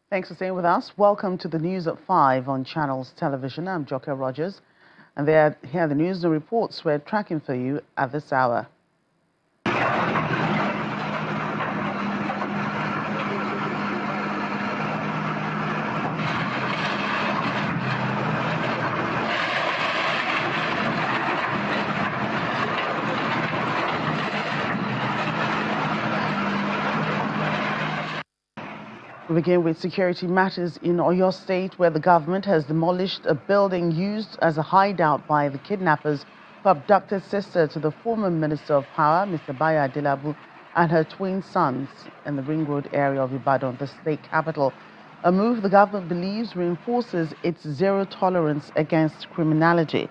Thanks for staying with us. Welcome to the news at 5 on Channels Television. I'm Joker Rogers, and here are the news and reports we're tracking for you at this hour. We begin with security matters in Oyo State, where the government has demolished a building used as a hideout by the kidnappers who abducted sister to the former Minister of Power, Mr. Baya Adelabu, and her twin sons in the Ring Road area of Ibadan, the state capital. A move the government believes reinforces its zero tolerance against criminality.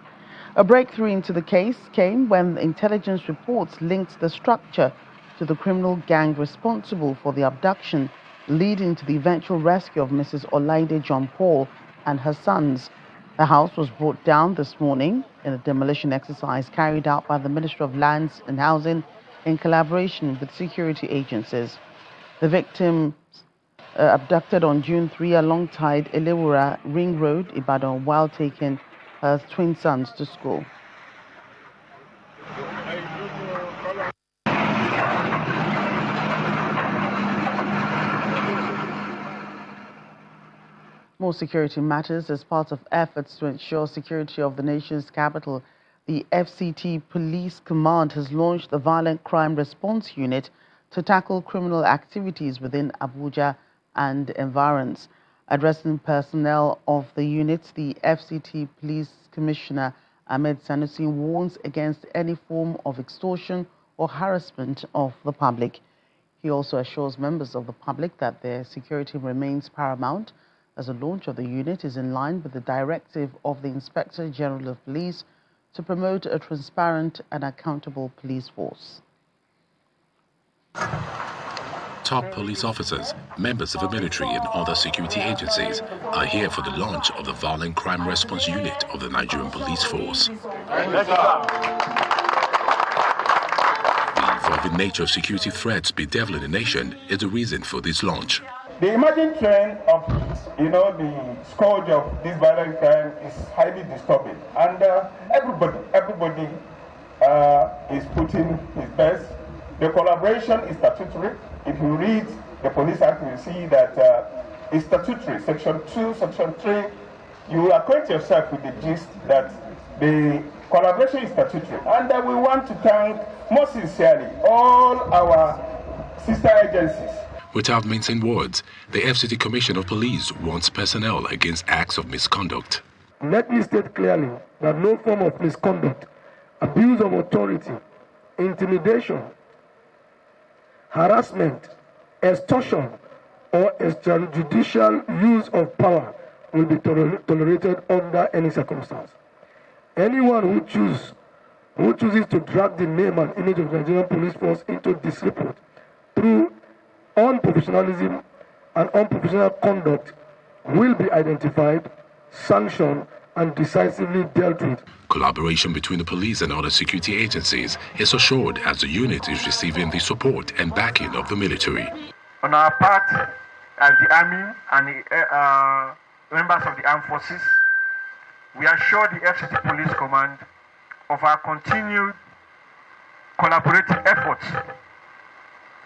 A breakthrough into the case came when intelligence reports linked the structure to the criminal gang responsible for the abduction, leading to the eventual rescue of Mrs. Olaide John Paul and her sons. The house was brought down this morning in a demolition exercise carried out by the Ministry of Lands and Housing in collaboration with security agencies. The victims abducted on June 3 alongside Elewura Ring Road, Ibadan, while taking her twin sons to school. More security matters. As part of efforts to ensure security of the nation's capital, the FCT Police Command has launched the Violent Crime Response Unit to tackle criminal activities within Abuja and environs. Addressing personnel of the unit, the FCT Police Commissioner Ahmed Sanusi warns against any form of extortion or harassment of the public. He also assures members of the public that their security remains paramount, as the launch of the unit is in line with the directive of the Inspector General of Police to promote a transparent and accountable police force. Top police officers, members of the military and other security agencies are here for the launch of the Violent Crime Response Unit of the Nigerian Police Force. The evolving nature of security threats bedeviling the nation is the reason for this launch. The emerging trend of, the scourge of this violent crime is highly disturbing, and everybody is putting his best. The collaboration is statutory. If you read the Police Act, you will see that it's statutory. Section 2, Section 3, you will acquaint yourself with the gist that the collaboration is statutory. And we want to thank most sincerely all our sister agencies. Without mincing words, the FCT Commissioner of Police warns personnel against acts of misconduct. Let me state clearly that no form of misconduct, abuse of authority, intimidation, harassment, extortion, or extrajudicial use of power will be tolerated under any circumstance. Anyone who chooses to drag the name and image of the Nigerian Police Force into disrepute through unprofessionalism and unprofessional conduct will be identified, sanctioned, and decisively dealt with. Collaboration between the police and other security agencies is assured as the unit is receiving the support and backing of the military. On our part, as the Army and the members of the Armed Forces, we assure the FCT Police Command of our continued collaborative efforts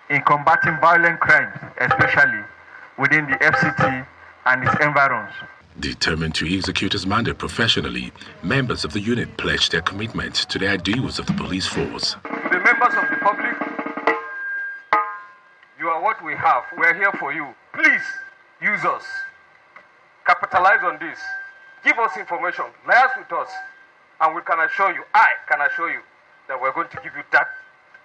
in combating violent crimes, especially within the FCT and its environs. Determined to execute his mandate professionally, members of the unit pledged their commitment to the ideals of the police force. To the members of the public, you are what we have. We're here for you. Please use us. Capitalize on this. Give us information. Liaise with us. And we can assure you, I can assure you, that we're going to give you that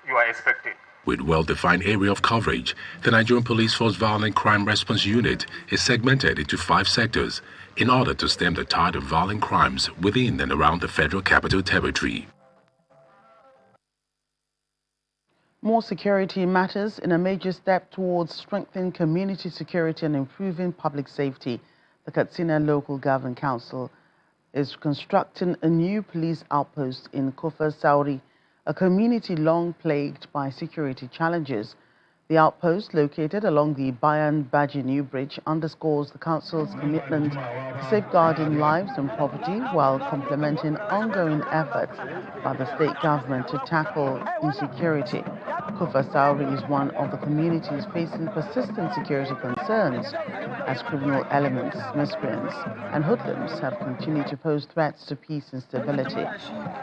you are expecting. With well-defined area of coverage, the Nigerian Police Force Violent Crime Response Unit is segmented into 5 sectors in order to stem the tide of violent crimes within and around the Federal Capital Territory. More security matters. In a major step towards strengthening community security and improving public safety, the Katsina Local Government Council is constructing a new police outpost in Kofa Sauri, a community long plagued by security challenges. The outpost, located along the Bayan-Bajinu Bridge, underscores the Council's commitment to safeguarding lives and property while complementing ongoing efforts by the state government to tackle insecurity. Kufa Sauri is one of the communities facing persistent security concerns as criminal elements, miscreants, and hoodlums have continued to pose threats to peace and stability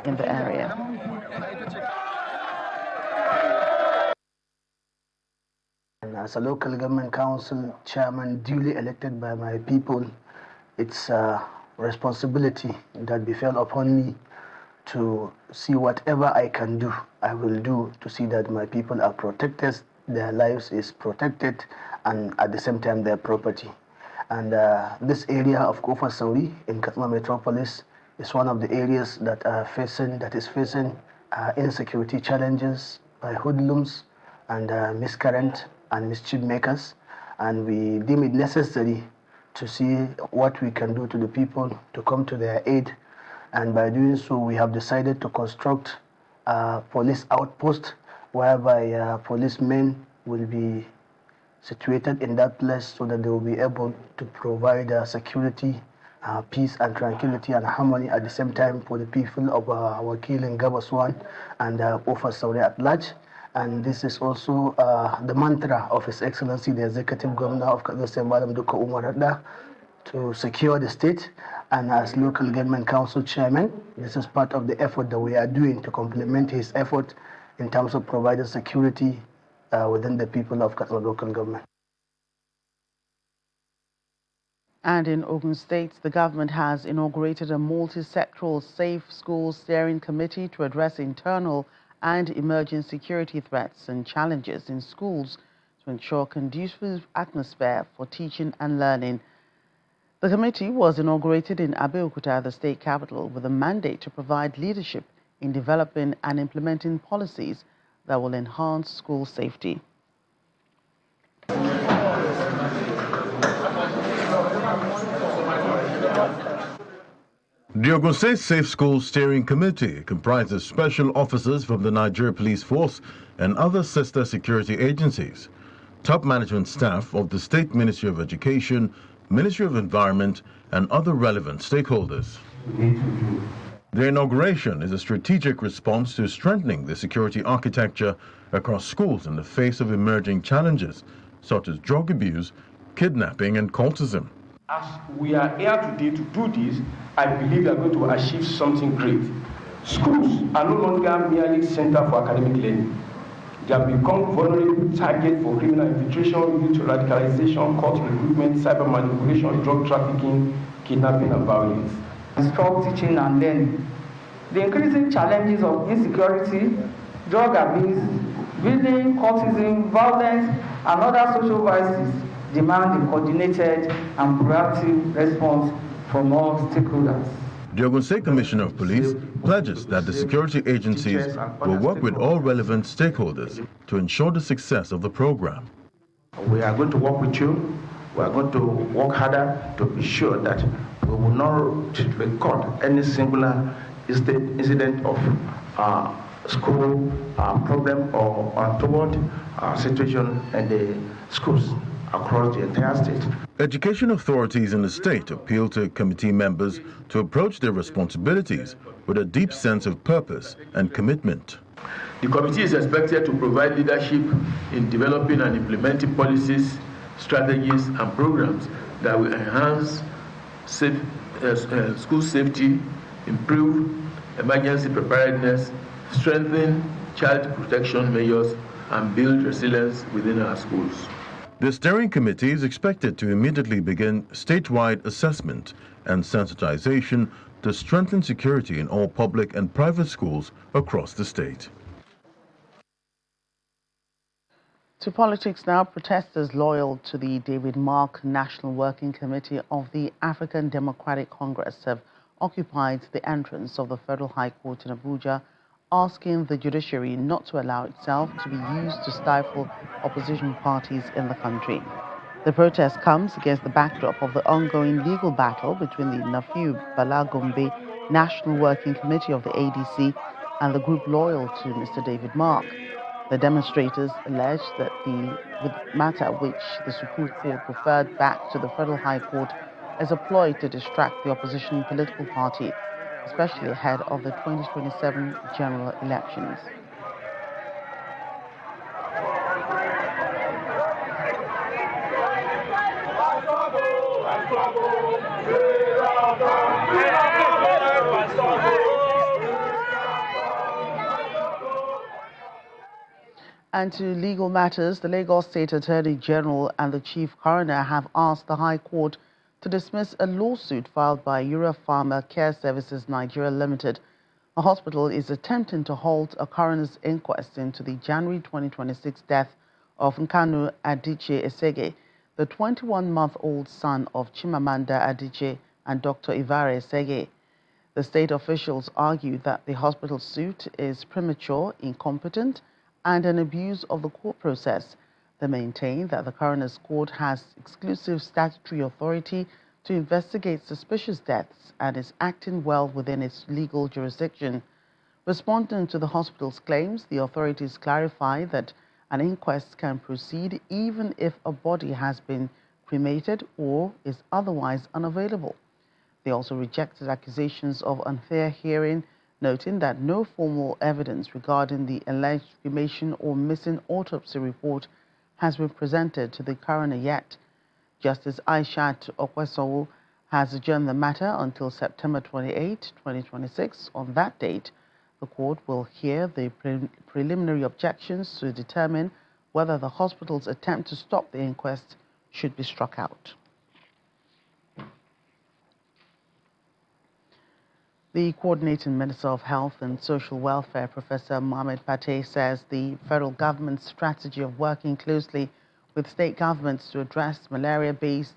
in the area. As a local government council chairman duly elected by my people, it's a responsibility that befell upon me to see whatever I can do, I will do to see that my people are protected, their lives is protected, and at the same time their property. And this area of Kufa Sauri in Katsina Metropolis is one of the areas that is facing insecurity challenges by hoodlums and miscreant and mischief makers, and we deem it necessary to see what we can do to the people to come to their aid. And by doing so, we have decided to construct a police outpost whereby policemen will be situated in that place so that they will be able to provide security, peace and tranquility and harmony at the same time for the people of our killing Gabaswan and Kufa Sauri at large. And this is also the mantra of His Excellency, the Executive Governor of Katsina, Madam Duka Umar, to secure the state. And as local government council chairman, this is part of the effort that we are doing to complement his effort in terms of providing security within the people of Katsina local government. And in Ogun State, the government has inaugurated a multi-sectoral safe schools steering committee to address internal and emerging security threats and challenges in schools to ensure conducive atmosphere for teaching and learning. The committee was inaugurated in Abuja, the state capital, with a mandate to provide leadership in developing and implementing policies that will enhance school safety. The Ogun State Safe Schools Steering Committee comprises special officers from the Nigeria Police Force and other sister security agencies, top management staff of the State Ministry of Education, Ministry of Environment, and other relevant stakeholders. The inauguration is a strategic response to strengthening the security architecture across schools in the face of emerging challenges such as drug abuse, kidnapping, and cultism. As we are here today to do this, I believe we are going to achieve something great. Schools are no longer merely centers for academic learning. They have become vulnerable targets for criminal infiltration due to radicalization, cult recruitment, cyber manipulation, drug trafficking, kidnapping, and violence. Strong teaching and learning. The increasing challenges of insecurity, drug abuse, bullying, cultism, violence, and other social vices demand a coordinated and proactive response from all stakeholders. The Ogun State Commissioner of Police pledges that the security agencies will work with all relevant stakeholders to ensure the success of the program. We are going to work with you. We are going to work harder to be sure that we will not record any singular incident of school problem or untoward situation in the schools across the entire state. Education authorities in the state appeal to committee members to approach their responsibilities with a deep sense of purpose and commitment. The committee is expected to provide leadership in developing and implementing policies, strategies, and programs that will enhance school safety, improve emergency preparedness, strengthen child protection measures, and build resilience within our schools. The steering committee is expected to immediately begin statewide assessment and sensitization to strengthen security in all public and private schools across the state. To politics now, protesters loyal to the David Mark National Working Committee of the African Democratic Congress have occupied the entrance of the Federal High Court in Abuja, asking the judiciary not to allow itself to be used to stifle opposition parties in the country. The protest comes against the backdrop of the ongoing legal battle between the Nafiu Bala Gombe National Working Committee of the ADC and the group loyal to Mr. David Mark. The demonstrators alleged that the matter which the Supreme Court referred back to the Federal High Court as a ploy to distract the opposition political party, especially ahead of the 2027 general elections. And to legal matters, the Lagos State Attorney General and the Chief Coroner have asked the High Court to dismiss a lawsuit filed by Pharma Care Services Nigeria Limited. A hospital is attempting to halt a coroner's inquest into the January 2026 death of Nkanu Adichie Esege, the 21-month-old son of Chimamanda Adichie and Dr. Ivare Esege. The state officials argue that the hospital suit is premature, incompetent, and an abuse of the court process. They maintain that the coroner's court has exclusive statutory authority to investigate suspicious deaths and is acting well within its legal jurisdiction. Responding to the hospital's claims, the authorities clarify that an inquest can proceed even if a body has been cremated or is otherwise unavailable. They also rejected accusations of unfair hearing, noting that no formal evidence regarding the alleged cremation or missing autopsy report has been presented to the coroner yet. Justice Aishat Okwesowo has adjourned the matter until September 28, 2026. On that date, the court will hear the preliminary objections to determine whether the hospital's attempt to stop the inquest should be struck out. The Coordinating Minister of Health and Social Welfare, Professor Mohamed Pate, says the federal government's strategy of working closely with state governments to address malaria-based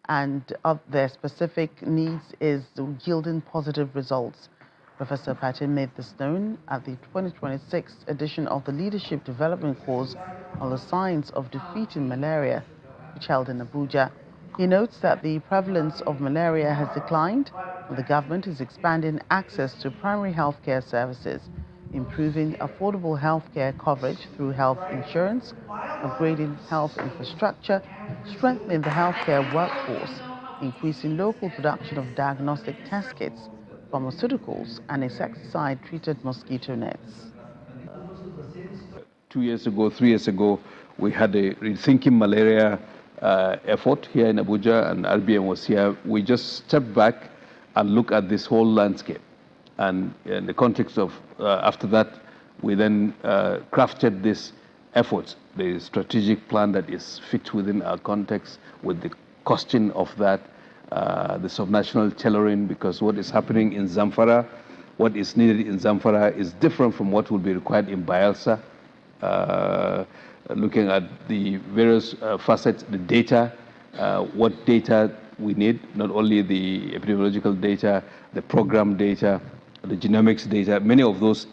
and of their specific needs is yielding positive results. Professor Pate made this known at the 2026 edition of the Leadership Development Course on the Science of Defeating Malaria, which held in Abuja. He notes that the prevalence of malaria has declined, and the government is expanding access to primary health care services, improving affordable health care coverage through health insurance, upgrading health infrastructure, strengthening the healthcare workforce, increasing local production of diagnostic test kits, pharmaceuticals, and insecticide-treated mosquito nets. 2 years ago, 3 years ago, we had a rethinking malaria effort here in Abuja, and RBM was here. We just stepped back and looked at this whole landscape. And in the context of, after that, we then crafted this effort, the strategic plan that is fit within our context with the costing of that, the subnational tailoring, because what is happening in Zamfara, what is needed in Zamfara is different from what will be required in Bayelsa. Looking at the various facets, the data, what data we need, not only the epidemiological data, the program data, the genomics data, many of those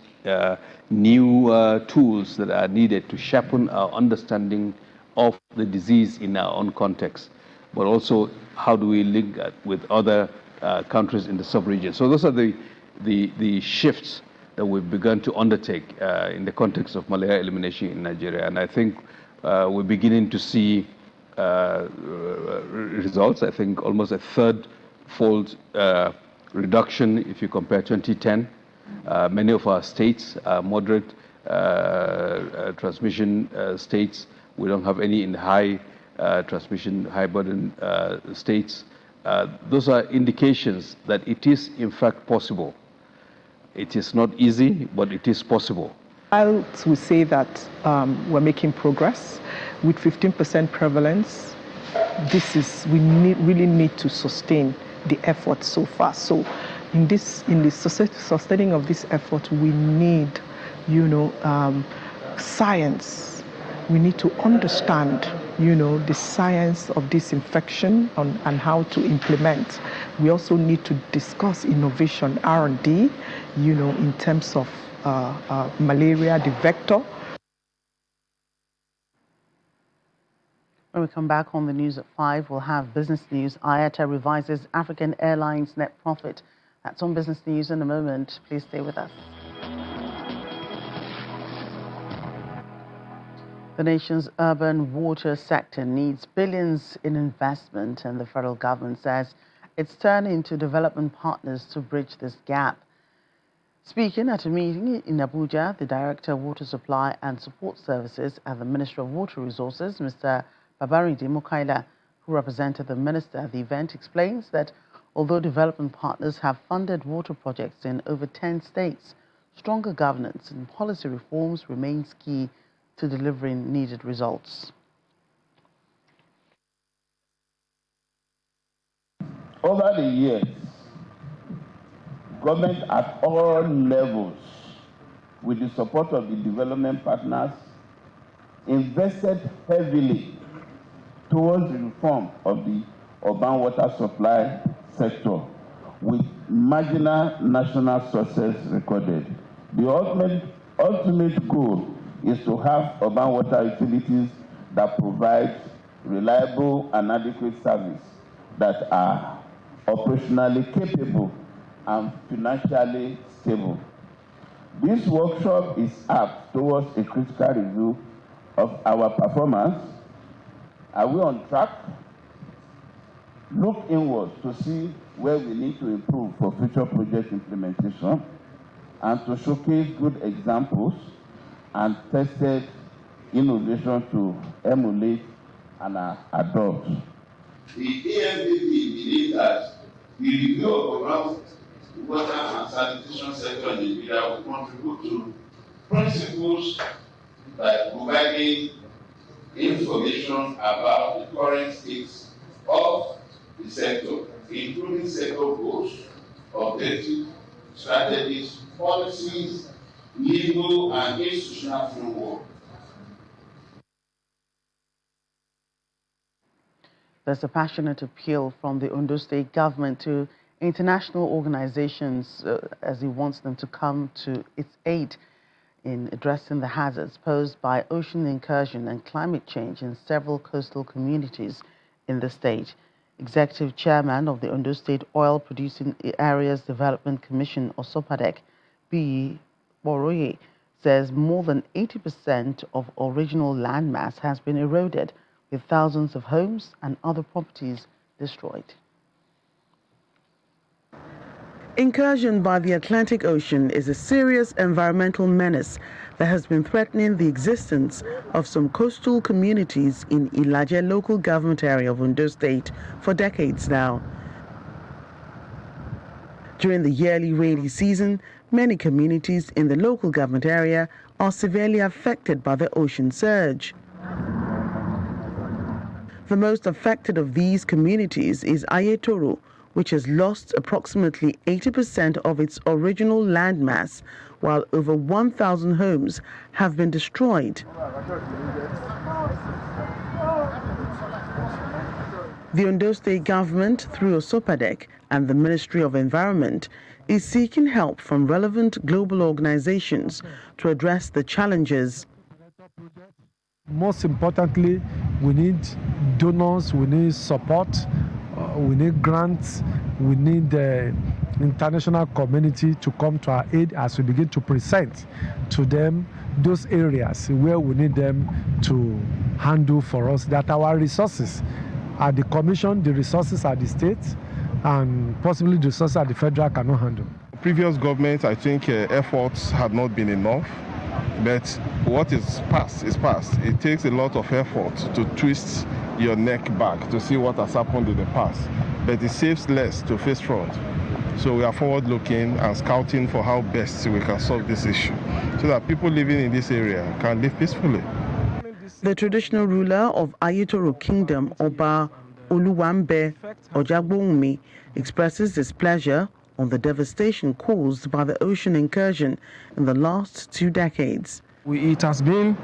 new tools that are needed to sharpen our understanding of the disease in our own context, but also how do we link with other countries in the sub-region. So those are the shifts that we've begun to undertake in the context of malaria elimination in Nigeria. And I think we're beginning to see results. I think almost a third-fold reduction if you compare 2010. Many of our states are moderate transmission states. We don't have any in high transmission, high burden states. Those are indications that it is in fact possible. It is not easy, but it is possible. I would say that we're making progress. With 15% prevalence, we really need to sustain the effort so far. So in the sustaining of this effort, we need, science. We need to understand, the science of this infection and how to implement. We also need to discuss innovation, R&D, in terms of malaria, the vector. When we come back on the news at 5, we'll have business news. IATA revises African Airlines net profit. That's on business news in a moment. Please stay with us. The nation's urban water sector needs billions in investment, and the federal government says it's turning to development partners to bridge this gap. Speaking at a meeting in Abuja, the Director of Water Supply and Support Services at the Ministry of Water Resources, Mr. Babarinde Mukaila, who represented the minister at the event, explains that although development partners have funded water projects in over 10 states, stronger governance and policy reforms remains key to delivering needed results. Over the years, government at all levels, with the support of the development partners, invested heavily towards the reform of the urban water supply sector, with marginal national success recorded. The ultimate goal is to have urban water utilities that provide reliable and adequate service, that are operationally capable and financially stable. This workshop is apt towards a critical review of our performance. Are we on track? Look inwards to see where we need to improve for future project implementation, and to showcase good examples and tested innovation to emulate and adopt. The AMPP believes that the review of urban water and sanitation sector in Nigeria will contribute to principles like providing information about the current state of the sector, including sector goals, objectives, strategies, policies, legal and institutional framework. There's a passionate appeal from the Ondo State government to international organizations as he wants them to come to its aid in addressing the hazards posed by ocean incursion and climate change in several coastal communities in the state. Executive Chairman of the Ondo State Oil Producing Areas Development Commission, Osopadek, B. Boroye, says more than 80% of original landmass has been eroded, with thousands of homes and other properties destroyed. Incursion by the Atlantic Ocean is a serious environmental menace that has been threatening the existence of some coastal communities in Ilaje local government area of Ondo State for decades now. During the yearly rainy season, many communities in the local government area are severely affected by the ocean surge. The most affected of these communities is Ayetoro, which has lost approximately 80% of its original landmass, while over 1,000 homes have been destroyed. The Ondo State government, through Osopadek and the Ministry of Environment, is seeking help from relevant global organizations to address the challenges. Most importantly, we need donors, we need support, we need grants, we need the international community to come to our aid as we begin to present to them those areas where we need them to handle for us, that our resources at the commission, the resources at the state, and possibly the resources at the federal cannot handle. Previous government, I think efforts had not been enough. But what is past is past. It takes a lot of effort to twist your neck back to see what has happened in the past. But it saves less to face front. So we are forward-looking and scouting for how best we can solve this issue so that people living in this area can live peacefully. The traditional ruler of Ayetoro Kingdom, Oba Oluwambe Ojagbonmi, expresses displeasure on the devastation caused by the ocean incursion in the last 2 decades. It has been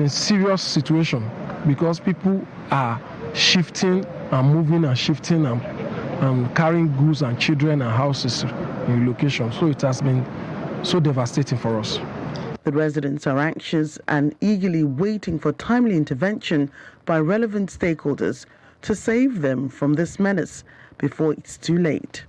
serious situation because people are shifting and moving and shifting and carrying goods and children and houses in locations. So it has been so devastating for us. The residents are anxious and eagerly waiting for timely intervention by relevant stakeholders to save them from this menace before it's too late.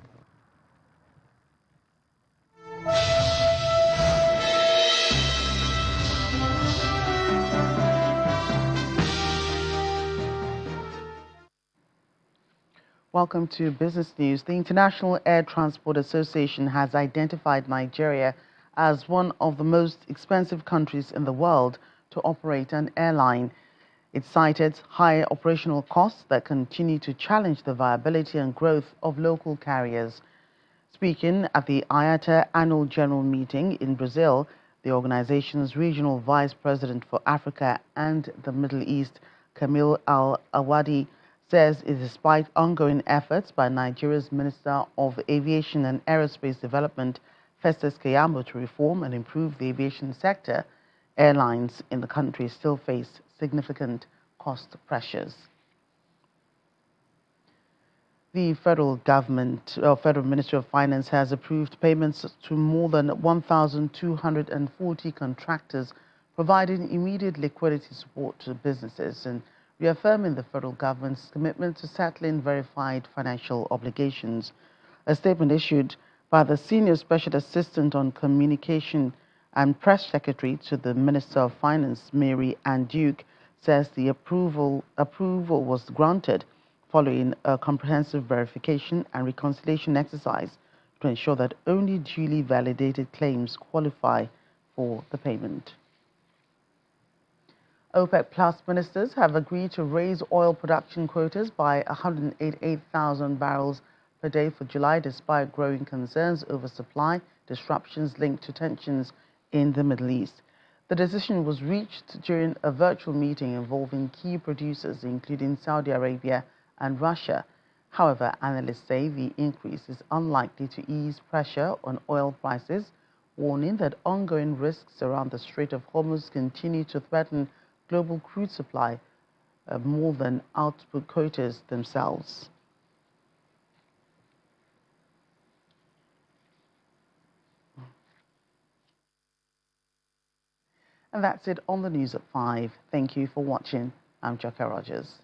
Welcome to Business News. The International Air Transport Association has identified Nigeria as one of the most expensive countries in the world to operate an airline. It cited high operational costs that continue to challenge the viability and growth of local carriers. Speaking at the IATA annual general meeting in Brazil, the organization's regional vice president for Africa and the Middle East, Kamil Al-Awadi, says it despite ongoing efforts by Nigeria's Minister of Aviation and Aerospace Development, Festus Keyamo, to reform and improve the aviation sector, airlines in the country still face significant cost pressures. The federal Ministry of Finance has approved payments to more than 1,240 contractors, providing immediate liquidity support to businesses and reaffirming the federal government's commitment to settling verified financial obligations. A statement issued by the Senior Special Assistant on Communication and Press Secretary to the Minister of Finance, Mary Ann Duke, says the approval was granted following a comprehensive verification and reconciliation exercise to ensure that only duly validated claims qualify for the payment. OPEC Plus ministers have agreed to raise oil production quotas by 188,000 barrels per day for July, despite growing concerns over supply disruptions linked to tensions in the Middle East. The decision was reached during a virtual meeting involving key producers, including Saudi Arabia and Russia. However, analysts say the increase is unlikely to ease pressure on oil prices, warning that ongoing risks around the Strait of Hormuz continue to threaten global crude supply more than output quotas themselves. And that's it on the news at 5. Thank you for watching. I'm Jacka Rogers.